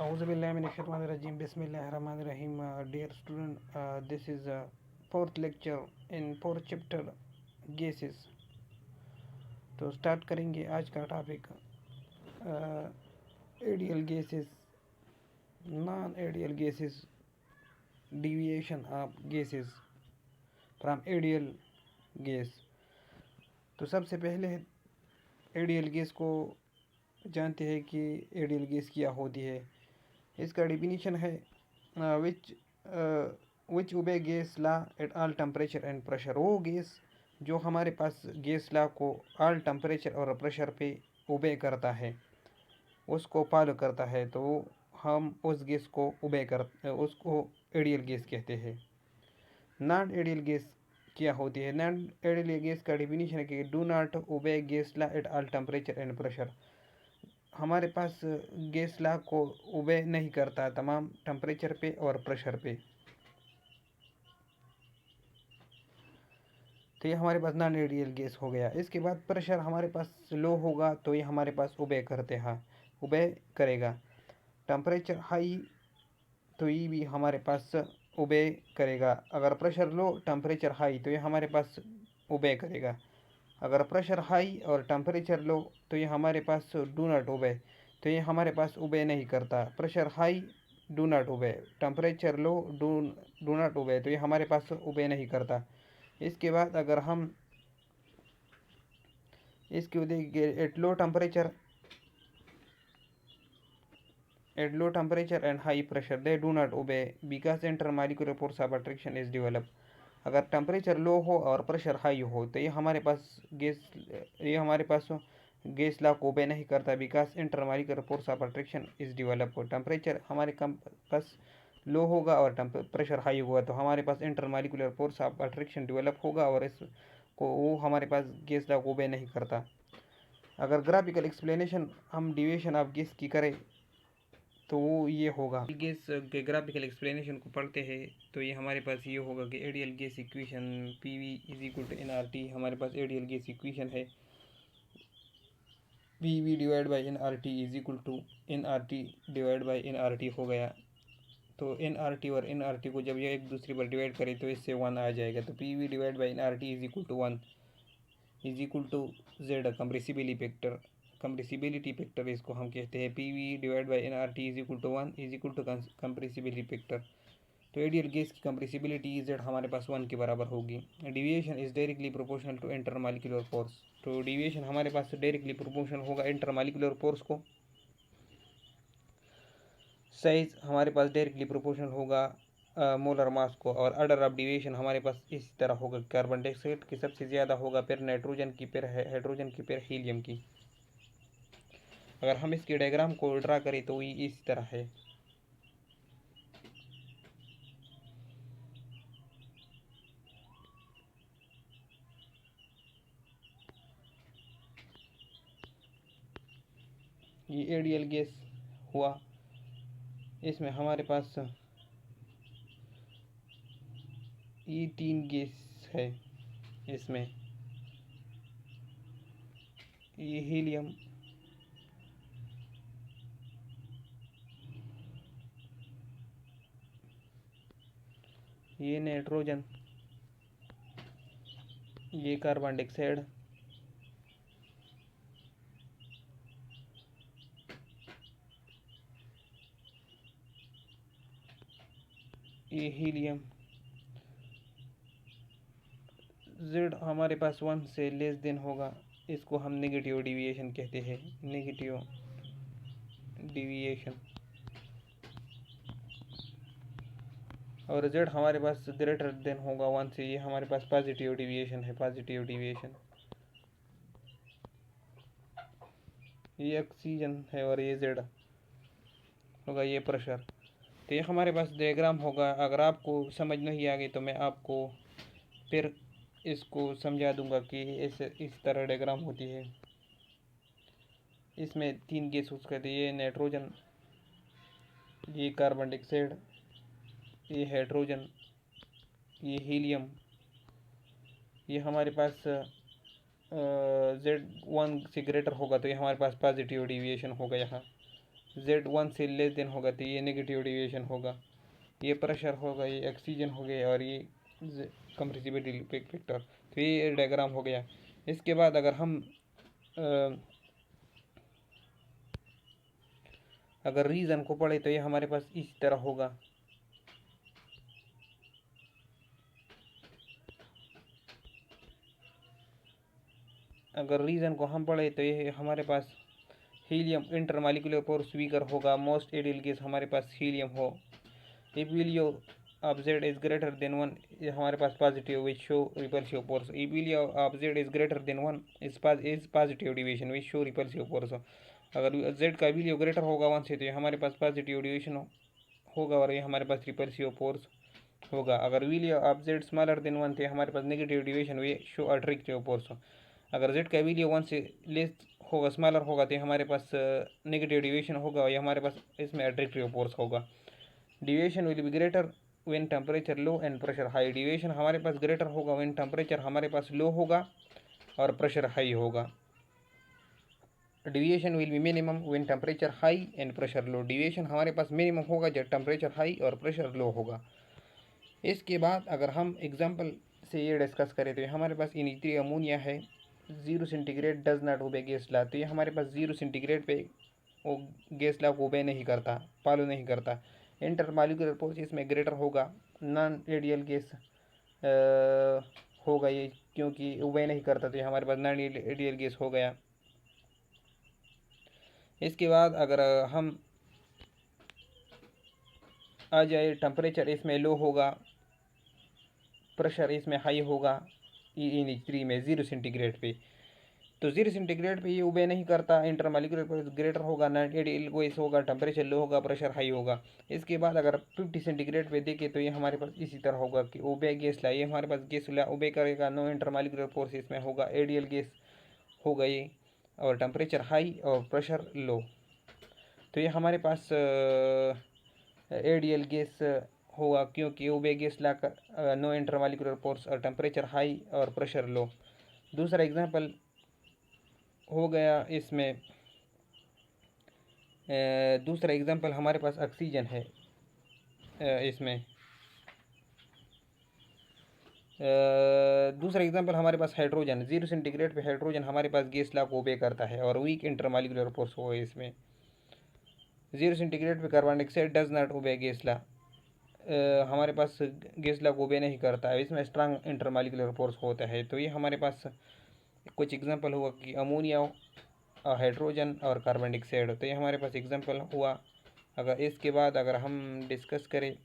Auzubillahiminash-shaytanir-rajim. Bismillahir-rahmanir-rahim. Dear student, this is fourth lecture in fourth chapter gases. तो start करेंगे आज का topic ideal gases, non ideal gases, deviation of gases from ideal gas. तो सबसे पहले ideal gas को जानते हैं कि आइडियल गैस क्या होती है। इसका डिफिनीशन है which obey gas law at all temperature and pressure. वो गैस जो हमारे पास गैस लॉ को ऑल टेम्परेचर और प्रेशर पे ओबे करता है, उसको फॉलो करता है, तो हम उस गैस को उसको आइडियल गैस कहते हैं। नॉन आइडियल गैस क्या होती है? नॉन आइडियल गैस का डिफिनीशन है कि do not obey gas law at all temperature and pressure. हमारे पास गैस लॉ को ओबे नहीं करता तमाम टेम्परेचर पे और प्रेशर पे, तो ये हमारे पास नॉन आइडियल गैस हो गया। इसके बाद प्रेशर हमारे पास लो होगा तो ये हमारे पास ओबे करेगा। टेम्परेचर हाई तो ये भी हमारे पास ओबे करेगा। अगर प्रेशर लो टेम्परेचर हाई तो ये हमारे पास ओबे करेगा। अगर प्रेशर हाई और टेम्परेचर लो तो ये हमारे पास डू नॉट ओबे, तो ये हमारे पास ओबे नहीं करता। Pressure high do not obey, temperature low do not obey, तो ये हमारे पास ओबे नहीं करता। इसके बाद अगर हम इसको देखेंगे at low temperature and high pressure they do not obey because intermolecular force of attraction is develop. अगर टेम्परेचर लो हो और प्रेशर हाई हो तो ये हमारे पास गैस लॉ को ओबे नहीं करता because intermolecular force of attraction is develop. Temperature हमारे पास लो होगा और प्रेशर हाई होगा तो हमारे पास intermolecular force of attraction develop होगा और इसको वो हमारे पास गैस लॉ को ओबे नहीं करता। अगर ग्राफिकल एक्सप्लेनेशन हम डिविएशन ऑफ गैस की करें तो वो ये होगा। गैस के ग्राफिकल एक्सप्लेनेशन को पढ़ते हैं तो ये हमारे पास ये होगा कि ideal gas equation PV is equal to NRT। हमारे पास आइडियल गैस इक्वेशन है PV divide by NRT is equal to NRT divide by NRT हो गया। तो NRT और NRT को जब ये एक दूसरे पर डिवाइड करें तो इससे 1 आ जाएगा। तो PV divide by NRT is equal to 1 is equal to Z compressibility factor इसको हम कहते हैं। PV divide by NRT is equal to 1 is equal to compressibility factor. तो आइडियल गैस की कंप्रेसिबिलिटी Z हमारे पास 1 के बराबर होगी। Deviation is directly proportional to intermolecular force. तो डिविएशन हमारे पास डायरेक्टली प्रोपोर्शनल होगा इंटरमॉलिक्यूलर फोर्स को। साइज हमारे पास डायरेक्टली प्रोपोर्शनल होगा मोलर मास को। और ऑर्डर ऑफ डिविएशन हमारे पास इस तरह होगा, कार्बन डाइऑक्साइड की सबसे ज़्यादा होगा, फिर नाइट्रोजन की, फिर हाइड्रोजन की, फिर हीलियम की। अगर हम इसके डायग्राम को ड्रा करें तो ये इस तरह है। ये आइडियल गैस हुआ। इसमें हमारे पास ये 3 गैस है। इसमें ये हीलियम, ये नाइट्रोजन, ये कार्बन डाइऑक्साइड, ये हीलियम। Z हमारे पास 1 से लेस देन होगा, इसको हम नेगेटिव डिविएशन कहते हैं। Negative deviation. और Z हमारे पास ग्रेटर देन होगा 1 से, ये हमारे पास पॉजिटिव डिविएशन है। पॉजिटिव डिविएशन ये ऑक्सीजन है और ये Z होगा, ये प्रेशर। तो ये हमारे पास डायग्राम होगा। अगर आपको समझ नहीं आ गई तो मैं आपको फिर इसको समझा दूंगा कि इस तरह डायग्राम होती है। इसमें 3 गैस यूज करते हैं, ये नाइट्रोजन, ये कार्बन डाइऑक्साइड, ये हाइड्रोजन, ये हीलियम। ये हमारे पास Z1 से ग्रेटर होगा तो ये हमारे पास पॉजिटिव डिविएशन होगा यहाँ। Z1 से लेस देन होगा तो ये नेगेटिव डेविएशन होगा। ये प्रेशर होगा, ये ऑक्सीजन हो गया और ये कंप्रेसिबिलिटी फैक्टर। तो ये डायग्राम हो गया। इसके बाद अगर रीज़न को पढ़े तो ये हमारे पास इस तरह होगा। अगर रीज़न को हम पढ़े तो ये हमारे पास हीलियम इंटरमॉलिक्यूलर फोर्स वीकर होगा। मोस्ट आइडियल केस हमारे पास हीलियम हो। If value of Z is greater than 1, ये हमारे पास positive which show repulsive force. If value of Z is greater than 1 is positive deviation which show repulsive force. अगर Z का value greater होगा 1 से तो ये हमारे पास पॉजिटिव डिविएशन होगा और ये हमारे पास रिपल्सिव फोर्स होगा। अगर value of Z smaller than 1 तो हमारे पास नेगेटिव डिविएशन वे शो अट्रैक्टिव फोर्स। अगर Z का वैल्यू 1 से लेस होगा, स्मॉलर होगा तो हमारे पास नेगेटिव डिविएशन होगा और ये हमारे पास इसमें अट्रैक्टिव फोर्स होगा। Deviation will be greater when temperature low and pressure high. Deviation हमारे पास ग्रेटर होगा व्हेन टेम्परेचर हमारे पास लो होगा और प्रेशर हाई होगा। Deviation will be minimum when temperature high and pressure low. Deviation हमारे पास मिनिमम होगा जब टेम्परेचर हाई और प्रेशर लो होगा। इसके बाद अगर हम एग्जाम्पल से ये डिस्कस करें तो हमारे पास इनिथ्री अमोनिया है। 0 centigrade does not obey gas law. तो ये हमारे पास 0 सेंटीग्रेड पे वो गैस लॉ को ओबे नहीं करता, फॉलो नहीं करता। इंटरमॉलिक्यूलर फोर्स इसमें ग्रेटर होगा। नॉन रेडियल गैस होगा ये, क्योंकि ओबे नहीं करता तो ये हमारे पास नॉन रेडियल गैस हो गया। इसके बाद अगर हम आ जाए, टेम्परेचर इसमें लो होगा, प्रेशर इसमें हाई होगा E3 में 0 सेंटीग्रेड पे। तो 0 सेंटीग्रेड पे ये ओबे नहीं करता। इंटरमॉलिक्यूलर फोर्स ग्रेटर होगा, नॉन रेडियल गैस होगा, टेम्परेचर लो होगा, प्रेशर हाई होगा। इसके बाद अगर 50 सेंटीग्रेड पे देखें तो ये हमारे पास इसी तरह होगा कि ओबे गैस ला, ये हमारे पास गैस ला ओबे करेगा, नो इंटरमॉलिक्यूलर फोर्स इसमें होगा, आइडियल गैस होगा ये, और टेम्परेचर हाई और प्रेशर लो। तो ये हमारे पास आइडियल गैस होगा क्योंकि ओबे गैस ला का नो इंटरमॉलिक्यूलर फोर्स और टेम्परेचर हाई और प्रेशर लो। दूसरा एग्जांपल हो गया इसमें, दूसरा एग्जांपल हमारे पास ऑक्सीजन है। इसमें दूसरा एग्जांपल हमारे पास हाइड्रोजन। 0 सेंटीग्रेड पे हाइड्रोजन हमारे पास गैस लॉ को ओबे करता है और वीक इंटरमॉलिक्यूलर फोर्स हो इसमें। 0 सेंटीग्रेड पे carbon dioxide does not obey gas law, हमारे पास गैस लॉ को ओबे नहीं करता है, इसमें स्ट्रांग इंटरमॉलिक्यूलर फोर्स होता है। तो ये हमारे पास कुछ एग्जांपल हुआ कि अमोनिया, हाइड्रोजन और कार्बन डाइऑक्साइड। तो ये हमारे पास एग्जांपल हुआ। अगर इसके बाद अगर हम डिस्कस करें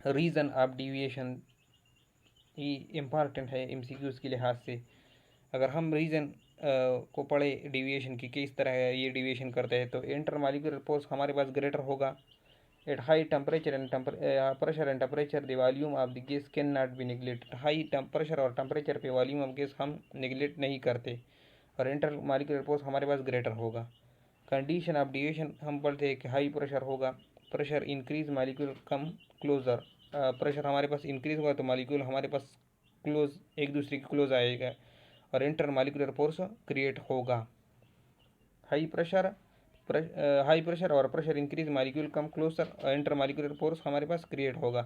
रीज़न ऑफ डिविएशन, ये इम्पॉर्टेंट है एमसीक्यूज के लिहाज से। अगर हम रीज़न को पढ़े डिविएशन की किस तरह ये डिविएशन करते हैं तो इंटरमॉलिक्यूलर फोर्स हमारे पास ग्रेटर होगा। At high temperature and pressure and temperature the volume of the gas can not B neglected. High pressure और टेम्परेचर पे वॉल्यूम ऑफ गैस हम निगलेक्ट नहीं करते और इंटरमॉलिक्यूलर फोर्स हमारे पास ग्रेटर होगा। कंडीशन ऑफ डिविएशन हम पढ़ते हैं कि हाई प्रेशर होगा, pressure increase molecule come closer. Pressure हमारे पास इंक्रीज होगा तो मॉलिक्यूल हमारे पास क्लोज, एक दूसरे के क्लोज आएगा और इंटरमॉलिक्यूलर फोर्स क्रिएट होगा। हाई प्रेशर और pressure increase molecule come closer, intermolecular force हमारे पास क्रिएट होगा।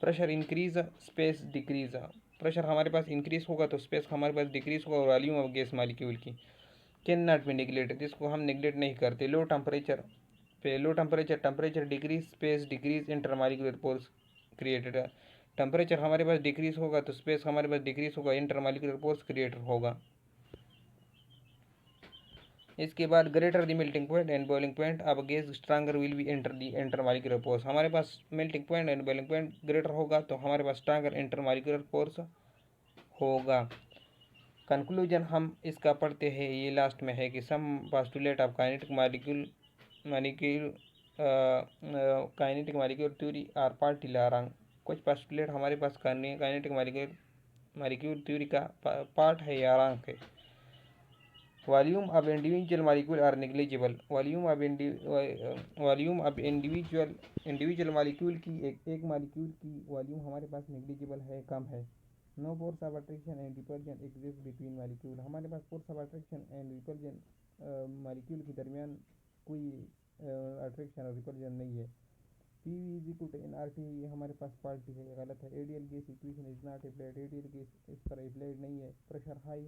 Pressure increase space decrease, pressure हमारे पास इंक्रीज होगा तो स्पेस हमारे पास डिक्रीज होगा और वॉल्यूम ऑफ गैस मॉलिक्यूल की कैन नॉट बी निगलेक्ट, जिसको हम निगलेक्ट नहीं करते। Low temperature decrease space decrease intermolecular force created. Temperature हमारे पास डिक्रीज होगा तो स्पेस हमारे पास डिक्रीज होगा, इंटरमॉलिक्यूलर फोर्स क्रिएट होगा। इसके बाद greater the melting point and boiling point अब gas stronger will be enter the intermolecular force. हमारे पास melting point and boiling point greater होगा तो हमारे पास स्ट्रांगर इंटरमॉलिक्यूलर फोर्स होगा। कंक्लूजन हम इसका पढ़ते हैं, ये लास्ट में है कि some postulate of kinetic molecule theory are particular wrong. कुछ पोस्टुलेट हमारे पास काइनेटिक मॉलिक्यूल थ्योरी का पार्ट है या रंग है। Volume of individual molecule are negligible. Volume of individual molecule की एक मॉलिक्यूल की वॉल्यूम हमारे पास नेग्लिजिबल है, कम है। No force of attraction and repulsion exist between molecule. हमारे पास force of attraction and repulsion molecule के दरमियान कोई अट्रैक्शन और रिपल्जन नहीं है। P V is equal to N R T, ये हमारे पास पार्टी है, ये गलत है। Ideal gas equation is not applied, ideal gas इस पर अप्लाइड नहीं है। Pressure high,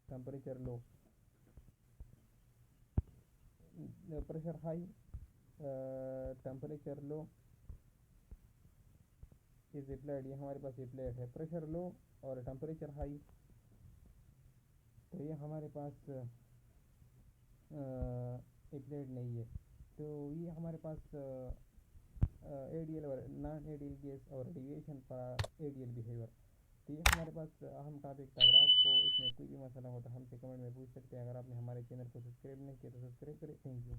temperature low, pressure high, temperature low is applied, ये हमारे पास अप्लाइड है। प्रेशर लो और टेम्परेचर हाई, तो ये हमारे पास अप्लाइड नहीं है। तो ये हमारे पास आइडियल और नॉन आइडियल गैस और डेविएशन पर आइडियल बिहेवियर। तो ये हमारे पास अहम टॉपिक था। अगर आपको इसमें कोई भी मसला हो तो हमसे कमेंट में पूछ सकते हैं। अगर आपने हमारे चैनल को सब्सक्राइब नहीं किया तो सब्सक्राइब करें। Thank you.